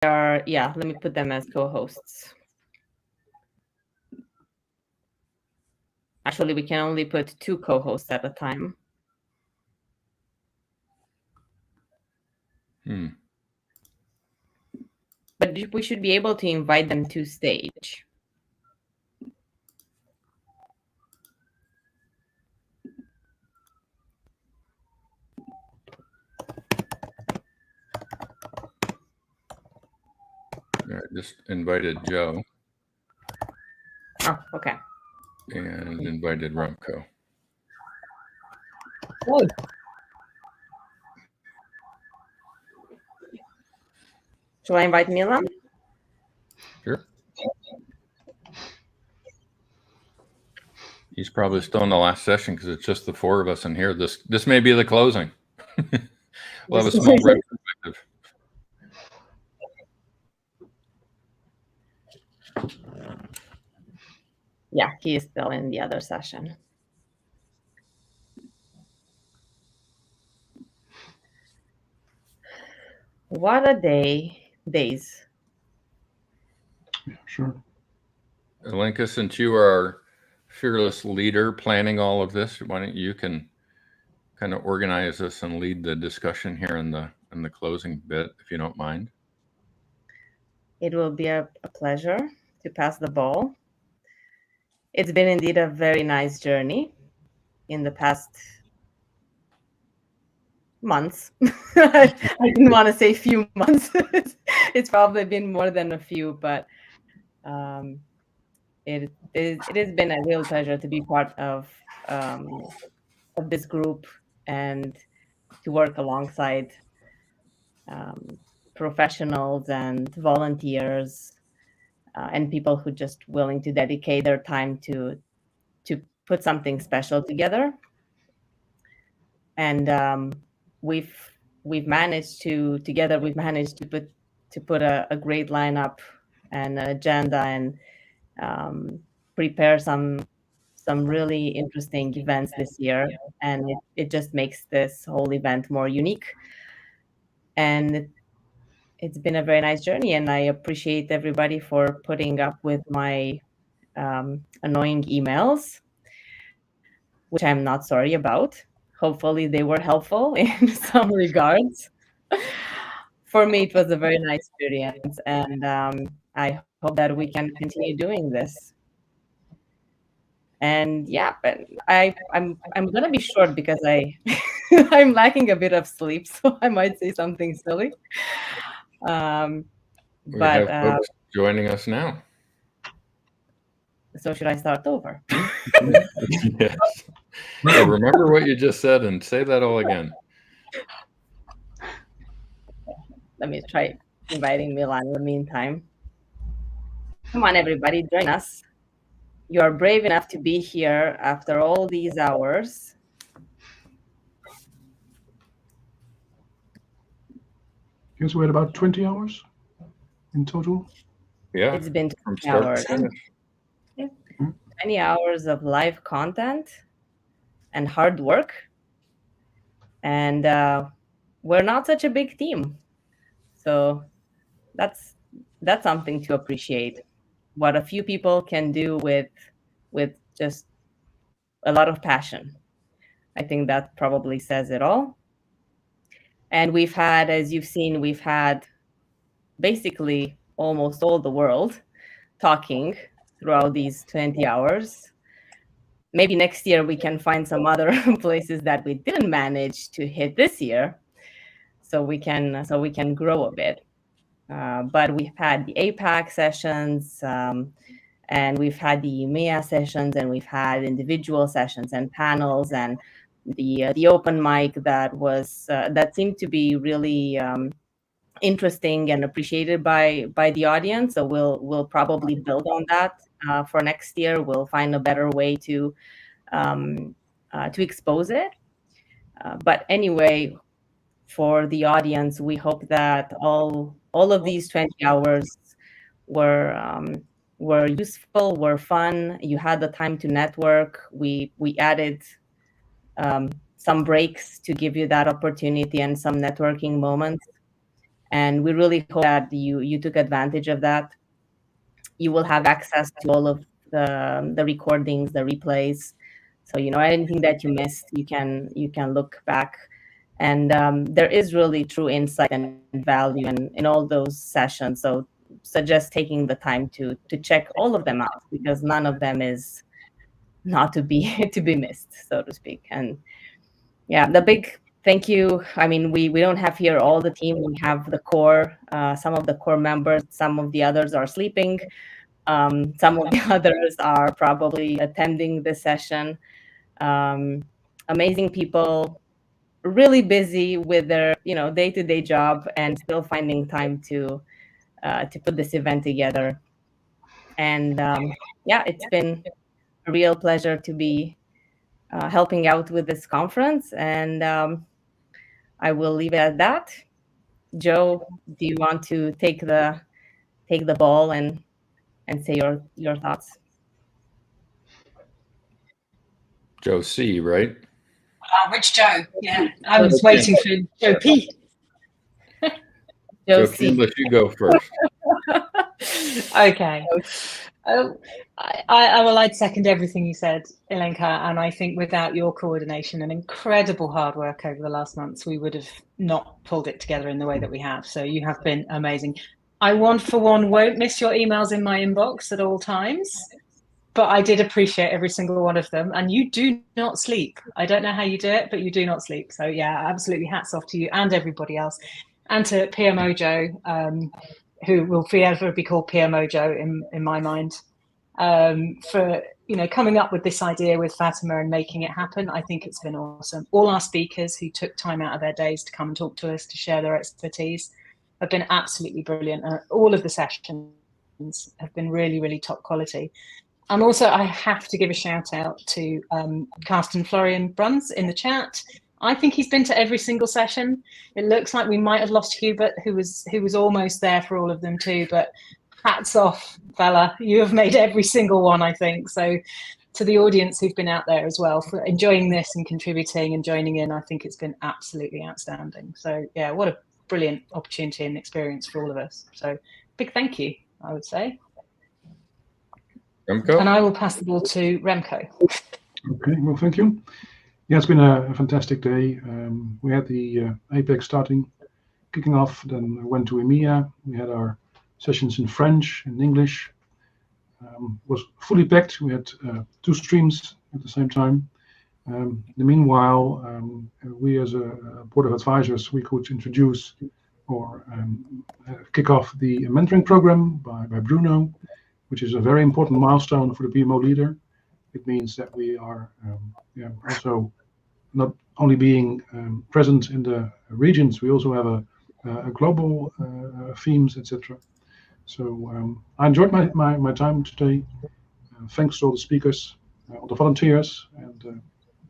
are, yeah, let me put them as co-hosts. Actually, we can only put 2 co-hosts at a time. But we should be able to invite them to stage. I just invited Joe. Oh, okay. And invited Remco. Oh. Shall I invite Milan? Sure. He's probably still in the last session because it's just the 4 of us in here. This may be the closing. We'll have a small retrospective. Yeah, he is still in the other session. What a days. Yeah, sure. Alenka, since you are our fearless leader planning all of this, why don't you can kind of organize this and lead the discussion here in the closing bit, if you don't mind. It will be a pleasure to pass the ball. It's been indeed a very nice journey in the past months. I didn't want to say few months. It's probably been more than a few, but it has been a real pleasure to be part of this group and to work alongside professionals and volunteers and people who just willing to dedicate their time to put something special together. And we've managed to put a great lineup and an agenda and prepare some really interesting events this year, and it just makes this whole event more unique. And it's been a very nice journey, and I appreciate everybody for putting up with my annoying emails, which I'm not sorry about. Hopefully they were helpful in some regards. For me, it was a very nice experience, and I hope that we can continue doing this. And yeah, but I'm gonna be short because I'm lacking a bit of sleep, so I might say something silly. We have folks joining us now. So should I start over? Yes. So remember what you just said and say that all again. Let me try inviting Milan in the meantime. Come on, everybody, join us. You are brave enough to be here after all these hours. Guess we had about 20 hours in total. Yeah. It's been from 20 start hours. to finish. Yeah. 20 hours of live content and hard work. And we're not such a big team. So that's something to appreciate. What a few people can do with just a lot of passion. I think that probably says it all. And we've had, as you've seen, we've had basically almost all the world talking throughout these 20 hours. Maybe next year we can find some other places that we didn't manage to hit this year, so we can grow a bit. But we've had the APAC sessions, and we've had the EMEA sessions, and we've had individual sessions and panels, and the open mic that seemed to be really interesting and appreciated by the audience. So we'll probably build on that for next year. We'll find a better way to expose it. But anyway, for the audience, we hope that all of these 20 hours were useful, were fun. You had the time to network. We added some breaks to give you that opportunity and some networking moments. And we really hope that you took advantage of that. You will have access to all of the recordings, the replays. So anything that you missed, you can look back. And there is really true insight and value in all those sessions. So suggest taking the time to check all of them out, because none of them is not to be to be missed, so to speak. And yeah, the big thank you. I mean, we don't have here all the team. We have the core, some of the core members. Some of the others are sleeping. Some of the others are probably attending the session. Amazing people, really busy with their day-to-day job, and still finding time to put this event together. And yeah, it's been a real pleasure to be helping out with this conference. And I will leave it at that. Joe, do you want to take the ball and say your thoughts? Joe C, right? Which Joe? Yeah, I was waiting for Joe P. Joe P, let you go first. Okay. I'd second everything you said, Ilenka, and I think without your coordination and incredible hard work over the last months, we would have not pulled it together in the way that we have. So you have been amazing. I, for one, won't miss your emails in my inbox at all times, but I did appreciate every single one of them. And you do not sleep. I don't know how you do it, but you do not sleep. So yeah, absolutely hats off to you and everybody else. And to PMO Joe, who will forever be called PMO Joe in my mind, for coming up with this idea with Fatima and making it happen. I think it's been awesome. All our speakers who took time out of their days to come and talk to us, to share their expertise, have been absolutely brilliant. All of the sessions have been really, really top quality. And also, I have to give a shout out to Carsten Florian Bruns in the chat. I think he's been to every single session. It looks like we might have lost Hubert, who was almost there for all of them too. But hats off, fella. You have made every single one, I think. So to the audience who've been out there as well for enjoying this and contributing and joining in, I think it's been absolutely outstanding. So yeah, what a brilliant opportunity and experience for all of us. So big thank you, I would say. Remco? And I will pass the ball to Remco. Okay, well, thank you. Yeah, it's been a fantastic day. We had the APEC kicking off, then went to EMEA. We had our sessions in French and English. Was fully packed. We had 2 streams at the same time. In the meanwhile, we as a board of advisors, we could introduce or kick off the mentoring program by Bruno, which is a very important milestone for the PMO leader. It means that we are also not only being present in the regions, we also have a global themes, etc. So I enjoyed my time today. Thanks to all the speakers, all the volunteers, and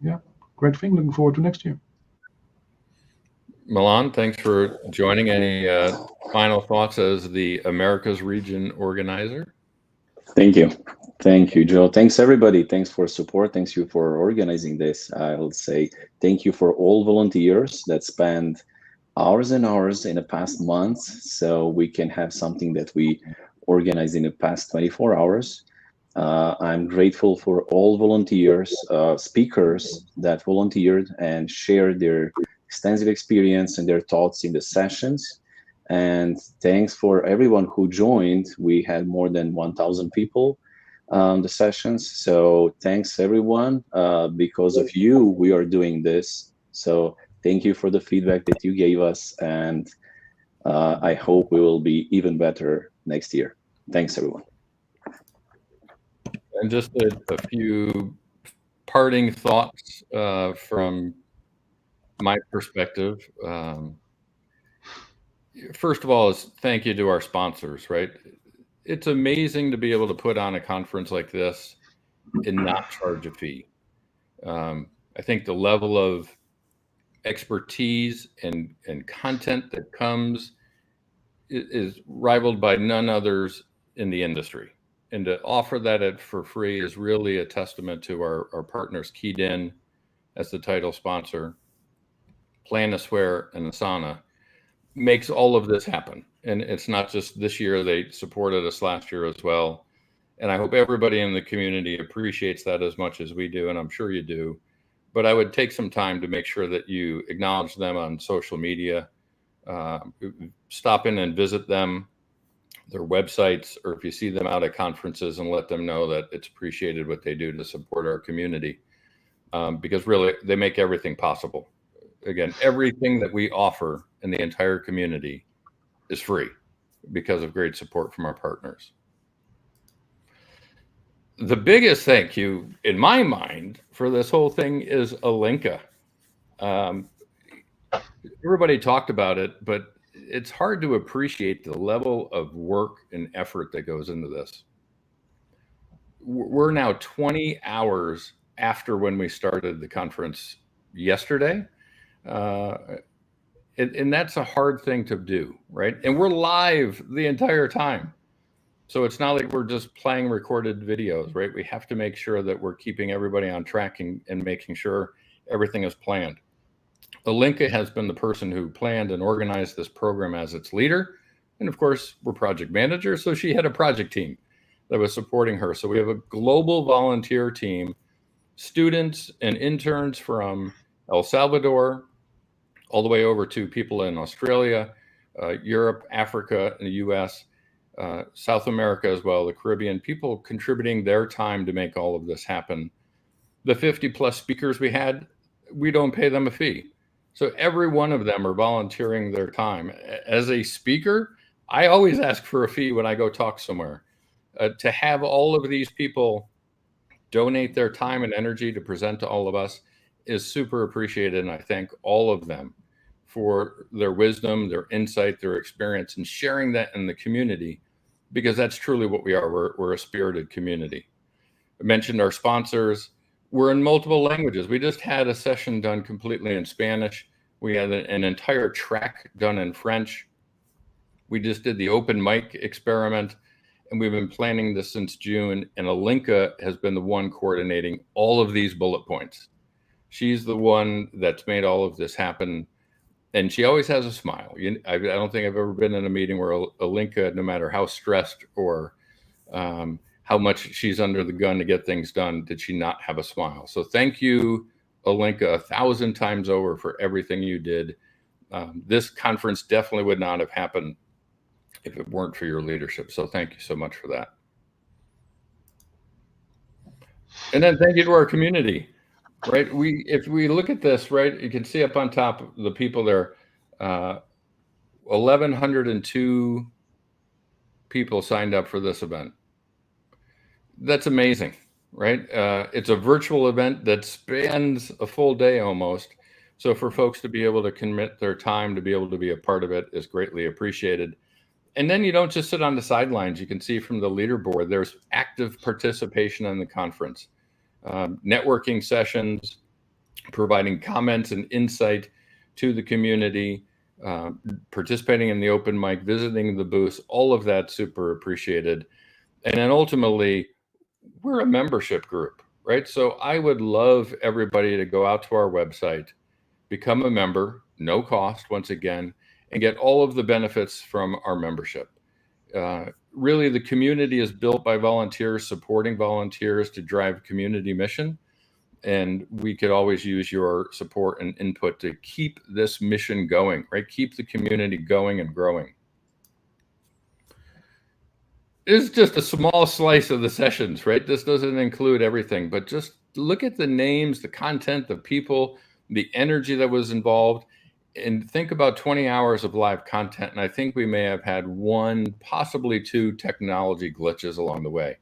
yeah, great thing. Looking forward to next year. Milan, thanks for joining. Any final thoughts as the Americas region organizer? Thank you, Joe. Thanks everybody. Thanks for support. Thanks you for organizing this. I will say thank you for all volunteers that spend hours and hours in the past months, so we can have something that we organized in the past 24 hours. I'm grateful for all volunteers, speakers that volunteered and shared their extensive experience and their thoughts in the sessions. And thanks for everyone who joined. We had more than 1,000 people the sessions. So thanks everyone. Because of you, we are doing this. So thank you for the feedback that you gave us. And I hope we will be even better next year. Thanks everyone. And just a few parting thoughts from my perspective. First of all, is thank you to our sponsors, right? It's amazing to be able to put on a conference like this and not charge a fee. I think the level of expertise and content that comes is rivaled by none others in the industry. And to offer that for free is really a testament to our partners, Keyed In as the title sponsor, Planisware and Asana. makes all of this happen. And it's not just this year, they supported us last year as well. And I hope everybody in the community appreciates that as much as we do, and I'm sure you do. But I would take some time to make sure that you acknowledge them on social media, stop in and visit them, their websites, or if you see them out at conferences, and let them know that it's appreciated what they do to support our community. Because really, they make everything possible. Again, everything that we offer in the entire community is free because of great support from our partners. The biggest thank you in my mind for this whole thing is Alinka. Everybody talked about it, but it's hard to appreciate the level of work and effort that goes into this. We're now 20 hours after when we started the conference yesterday. And that's a hard thing to do, right? And we're live the entire time. So it's not like we're just playing recorded videos, right? We have to make sure that we're keeping everybody on track and making sure everything is planned. Alinka has been the person who planned and organized this program as its leader. And of course, we're project managers, so she had a project team that was supporting her. So we have a global volunteer team, students and interns from El Salvador, all the way over to people in Australia, Europe, Africa, and the US, South America as well, the Caribbean, people contributing their time to make all of this happen. The 50 plus speakers we had, we don't pay them a fee. So every one of them are volunteering their time. As a speaker, I always ask for a fee when I go talk somewhere. To have all of these people donate their time and energy to present to all of us is super appreciated. And I thank all of them for their wisdom, their insight, their experience, and sharing that in the community, because that's truly what we are. We're a spirited community. I mentioned our sponsors. We're in multiple languages. We just had a session done completely in Spanish. We had an entire track done in French. We just did the open mic experiment, and we've been planning this since June, and Alinka has been the one coordinating all of these bullet points. She's the one that's made all of this happen, and she always has a smile. I don't think I've ever been in a meeting where Alinka, no matter how stressed or how much she's under the gun to get things done, did she not have a smile. So thank you, Alinka, 1,000 times over for everything you did. This conference definitely would not have happened if it weren't for your leadership. So thank you so much for that. And then thank you to our community, right? If we look at this, right, you can see up on top the people there, 1,102 people signed up for this event. That's amazing, right? It's a virtual event that spans a full day almost. So for folks to be able to commit their time to be able to be a part of it is greatly appreciated. And then you don't just sit on the sidelines. You can see from the leaderboard, there's active participation in the conference, networking sessions, providing comments and insight to the community, participating in the open mic, visiting the booths, all of that super appreciated. And then ultimately, we're a membership group, right? So I would love everybody to go out to our website, become a member, no cost, once again, and get all of the benefits from our membership. Really, the community is built by volunteers, supporting volunteers to drive community mission. And we could always use your support and input to keep this mission going, right? Keep the community going and growing. It's just a small slice of the sessions, right? This doesn't include everything, but just look at the names, the content, the people, the energy that was involved, and think about 20 hours of live content. And I think we may have had one, possibly two technology glitches along the way.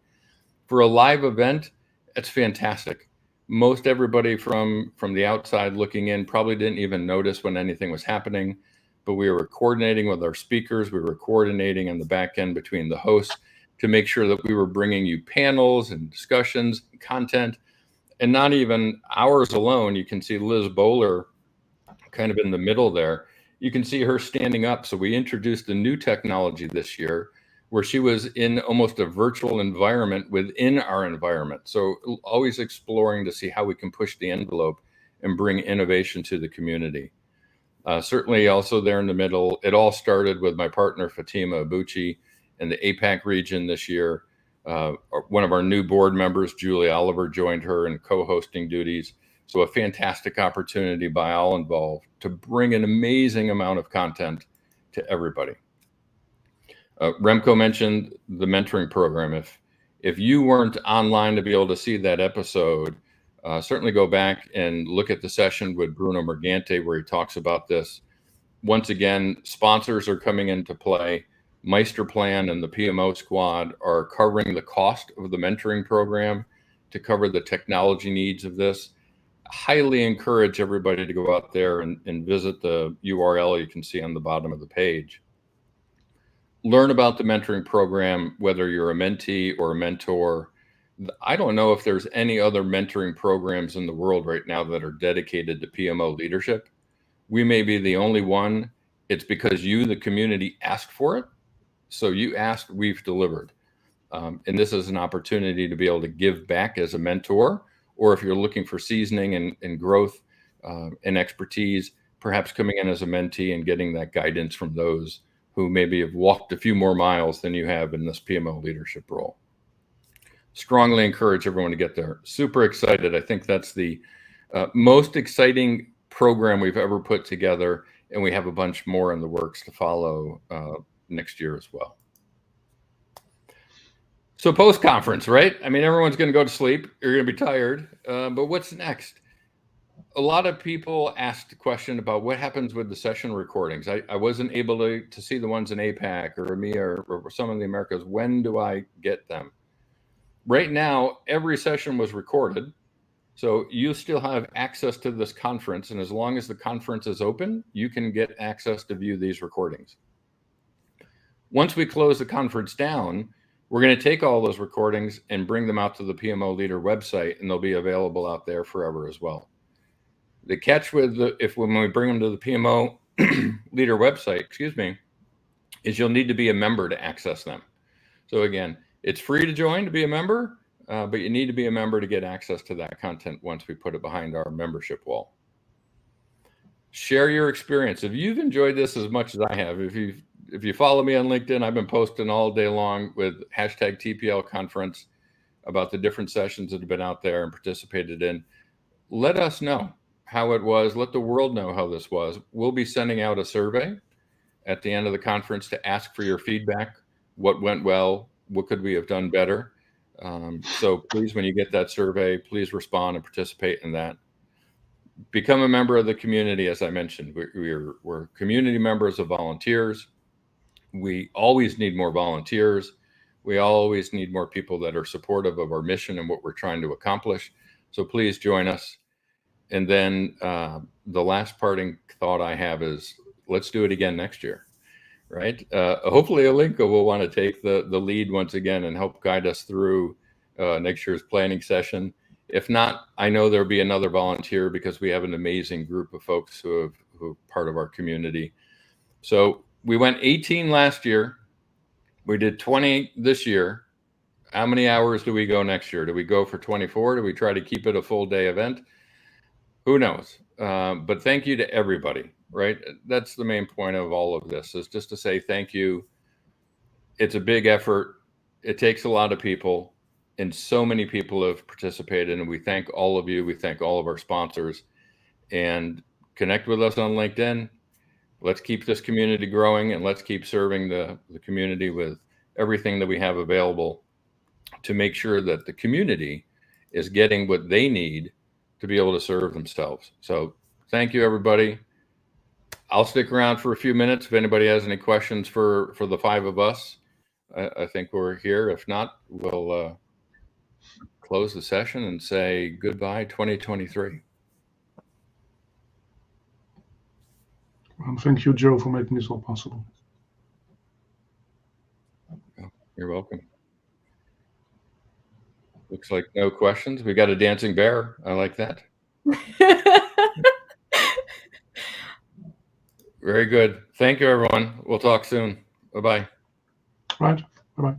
For a live event, it's fantastic. Most everybody from the outside looking in probably didn't even notice when anything was happening, but we were coordinating with our speakers. We were coordinating on the back end between the hosts to make sure that we were bringing you panels and discussions, and content, and not even ours alone. You can see Liz Bowler kind of in the middle there. You can see her standing up. So we introduced a new technology this year where she was in almost a virtual environment within our environment. So always exploring to see how we can push the envelope and bring innovation to the community. Certainly also there in the middle, it all started with my partner, Fatima Abuchi, in the APAC region this year. One of our new board members, Julie Oliver, joined her in co-hosting duties. So a fantastic opportunity by all involved to bring an amazing amount of content to everybody. Remco mentioned the mentoring program. If you weren't online to be able to see that episode, certainly go back and look at the session with Bruno Mergante where he talks about this. Once again, sponsors are coming into play. Meisterplan and the PMO squad are covering the cost of the mentoring program to cover the technology needs of this. Highly encourage everybody to go out there and visit the URL you can see on the bottom of the page. Learn about the mentoring program, whether you're a mentee or a mentor. I don't know if there's any other mentoring programs in the world right now that are dedicated to PMO leadership. We may be the only one. It's because you, the community, asked for it. So you asked, we've delivered. And this is an opportunity to be able to give back as a mentor, or if you're looking for seasoning and growth and expertise, perhaps coming in as a mentee and getting that guidance from those who maybe have walked a few more miles than you have in this PMO leadership role. Strongly encourage everyone to get there. Super excited. I think that's the most exciting program we've ever put together, and we have a bunch more in the works to follow next year as well. So post-conference, right? I mean, everyone's going to go to sleep. You're going to be tired. But what's next? A lot of people asked a question about what happens with the session recordings. I wasn't able to see the ones in APAC or EMEA or some of the Americas. When do I get them? Right now, every session was recorded. So you still have access to this conference. And as long as the conference is open, you can get access to view these recordings. Once we close the conference down, we're going to take all those recordings and bring them out to the PMO Leader website, and they'll be available out there forever as well. The catch with when we bring them to the PMO Leader website, is you'll need to be a member to access them. So again, it's free to join to be a member, but you need to be a member to get access to that content once we put it behind our membership wall. Share your experience. If you've enjoyed this as much as I have, if you follow me on LinkedIn, I've been posting all day long with hashtag TPL conference about the different sessions that have been out there and participated in. Let us know how it was. Let the world know how this was. We'll be sending out a survey at the end of the conference to ask for your feedback. What went well? What could we have done better? So please, when you get that survey, please respond and participate in that. Become a member of the community. As I mentioned, we're community members of volunteers. We always need more volunteers. We always need more people that are supportive of our mission and what we're trying to accomplish. So please join us. And then the last parting thought I have is, let's do it again next year, right? Hopefully Alinka will want to take the lead once again and help guide us through next year's planning session. If not, I know there'll be another volunteer because we have an amazing group of folks who are part of our community. So we went 18 last year. We did 20 this year. How many hours do we go next year? Do we go for 24? Do we try to keep it a full day event? Who knows? But thank you to everybody, right? That's the main point of all of this, is just to say thank you. It's a big effort. It takes a lot of people, and so many people have participated, and we thank all of you. We thank all of our sponsors, and connect with us on LinkedIn. Let's keep this community growing, and let's keep serving the community with everything that we have available to make sure that the community is getting what they need to be able to serve themselves. So thank you, everybody. I'll stick around for a few minutes if anybody has any questions for the five of us. I think we're here. If not, we'll close the session and say goodbye 2023. Thank you, Joe, for making this all possible. You're welcome. Looks like no questions. We got a dancing bear. I like that. Very good. Thank you, everyone. We'll talk soon. Bye-bye. Right. Bye-bye.